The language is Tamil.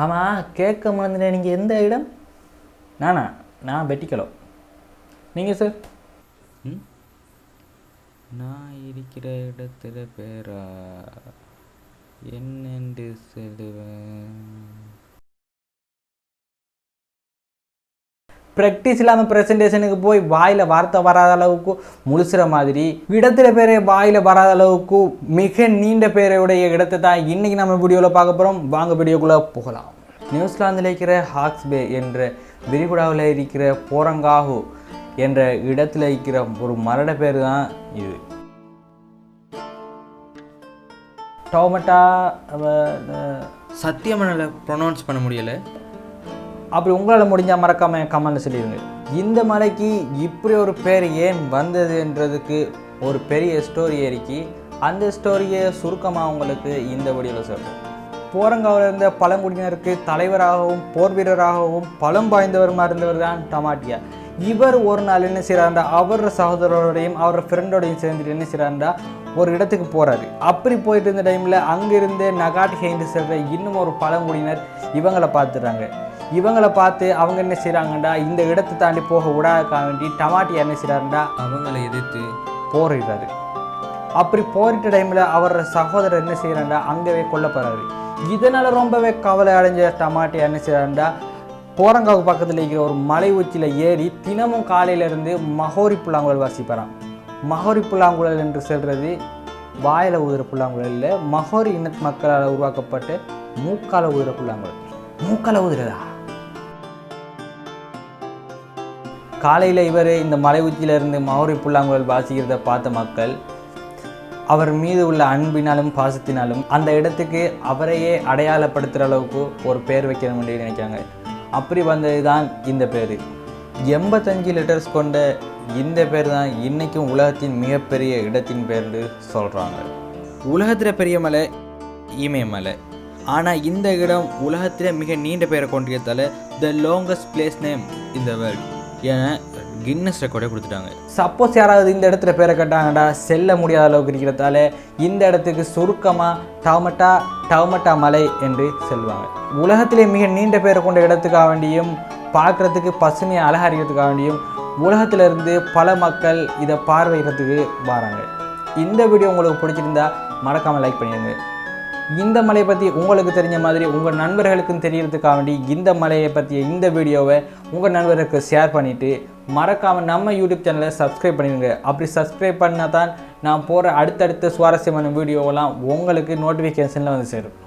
ஆமாம், கேட்க மறந்துட்டேன். நீங்கள் எந்த இடம்? நான் வெட்டிக்கலோ. நீங்கள் சார்? நான் இருக்கிற இடத்துல பேரா என்னென்று சொல்லுவேன். ப்ராக்டிஸ் இல்லாமல் ப்ரெசன்டேஷனுக்கு போய் வாயில் வார்த்தை வராத அளவுக்கு முழுசுற மாதிரி இடத்துல பேரே வாயில் வராத அளவுக்கு மிக நீண்ட பேரையுடைய இடத்தை தான் இன்றைக்கி நம்ம வீடியோவில் பார்க்க போகிறோம். வாங்க வீடியோக்குள்ளே போகலாம். நியூசிலாந்தில் இருக்கிற ஹாக்ஸ் பே என்ற விரிகுடாவில் இருக்கிற போரங்காஹு என்ற இடத்துல இருக்கிற ஒரு மரட பேர் தான் இது. டவுமட்டா சத்தியமனால ப்ரொனவுன்ஸ் பண்ண முடியலை. அப்படி உங்களால் முடிஞ்சால் மறக்காமல் கமெண்ட்டில் சொல்லிடுங்க. இந்த மலைக்கு இப்படி ஒரு பேர் ஏன் வந்ததுன்றதுக்கு ஒரு பெரிய ஸ்டோரி இருக்கி. அந்த ஸ்டோரியை சுருக்கமாக உங்களுக்கு இந்த வீடியோவில் சொல்கிறேன். போரங்காவில் இருந்த பழங்குடியினருக்கு தலைவராகவும் போர் வீரராகவும் பலம் வாய்ந்தவருமா இருந்தவர் தான் டமாட்டியா. இவர் ஒரு நாள் என்ன செய்கிறாண்டா, அவரோட சகோதரோடையும் அவரோட ஃப்ரெண்டோடையும் சேர்ந்துட்டு என்ன செய்கிறாண்டா ஒரு இடத்துக்கு போகிறாரு. அப்படி போயிட்டு இருந்த டைமில் அங்கிருந்து நகாட் ஹெய்ந்து செல்கிற இன்னும் ஒரு பழங்குடியினர் இவங்களை பார்த்துடுறாங்க. இவங்களை பார்த்து அவங்க என்ன செய்கிறாங்கண்டா, இந்த இடத்தை தாண்டி போக விடாதுக்காக வேண்டி டமாட்டியா என்ன செய்கிறாருண்டா அவங்களை எதிர்த்து போரிடுறாரு. அப்படி போரிட்ட டைமில் அவரோட சகோதரர் என்ன செய்கிறாண்டா அங்கவே கொல்லப்படுறாரு. இதனால் ரொம்பவே கவலை அடைஞ்ச டமாட்டியா என்ன செய்கிறாண்டா போரங்காவுக்கு பக்கத்தில் இருக்கிற ஒரு மலை உச்சியில் ஏறி தினமும் காலையிலேருந்து மகோரி புல்லாங்குழல் வாசிப்பாராம். மகோரி புல்லாங்குழல் என்று சொல்கிறது வாயில் ஊதுற புல்லாங்குழல் இல்லை, மகோரி இனத்து மக்களால் உருவாக்கப்பட்ட மூக்கால ஊதுற புல்லாங்குழல். மூக்கால ஊதுறதா? காலையில் இவர் இந்த மலை உச்சியிலிருந்து மகோரி புல்லாங்குழல் வாசிக்கிறத பார்த்த மக்கள் அவர் மீது உள்ள அன்பினாலும் பாசத்தினாலும் அந்த இடத்துக்கு அவரையே அடையாளப்படுத்துகிற அளவுக்கு ஒரு பேர் வைக்கணும் என்று நினைக்காங்க. அப்படி வந்தது தான் இந்த பேர். 85 லெட்டர்ஸ் கொண்ட இந்த பேர் தான் இன்றைக்கும் உலகத்தின் மிகப்பெரிய இடத்தின் பேர்னு சொல்கிறாங்க. உலகத்தில் பெரிய மலை இமயமலை. ஆனால் இந்த இடம் உலகத்தில் மிக நீண்ட பேரை கொண்டிருந்தால the longest place name in the world என கின்னஸ் ரெக்கார்டை கொடுத்துட்டாங்க. சப்போஸ் யாராவது இந்த இடத்துல பேரை கட்டாங்கடா செல்ல முடியாத அளவுக்கு இருக்கிறதால இந்த இடத்துக்கு சுருக்கமாக டவுமட்டா மலை என்று சொல்லுவாங்க. உலகத்திலே மிக நீண்ட பேரை கொண்ட இடத்துக்காக வேண்டியும் பார்க்குறதுக்கு பசுமையை அலங்கரிக்கிறதுக்காக வேண்டியும் உலகத்திலிருந்து பல மக்கள் இதை பார்வையிடறதுக்கு வராங்க. இந்த வீடியோ உங்களுக்கு பிடிச்சிருந்தா மறக்காமல் லைக் பண்ணிடுங்க. இந்த மலையை பற்றி உங்களுக்கு தெரிஞ்ச மாதிரி உங்கள் நண்பர்களுக்கும் தெரியறதுக்காக வேண்டி இந்த மலையை பற்றிய இந்த வீடியோவை உங்கள் நண்பர்களுக்கு ஷேர் பண்ணிவிட்டு மறக்காமல் நம்ம யூடியூப் சேனலை சப்ஸ்கிரைப் பண்ணிடுங்க. அப்படி சப்ஸ்கிரைப் பண்ணால் தான் நான் போகிற அடுத்தடுத்த சுவாரஸ்யமான வீடியோவெல்லாம் உங்களுக்கு நோட்டிஃபிகேஷனில் வந்து சேரும்.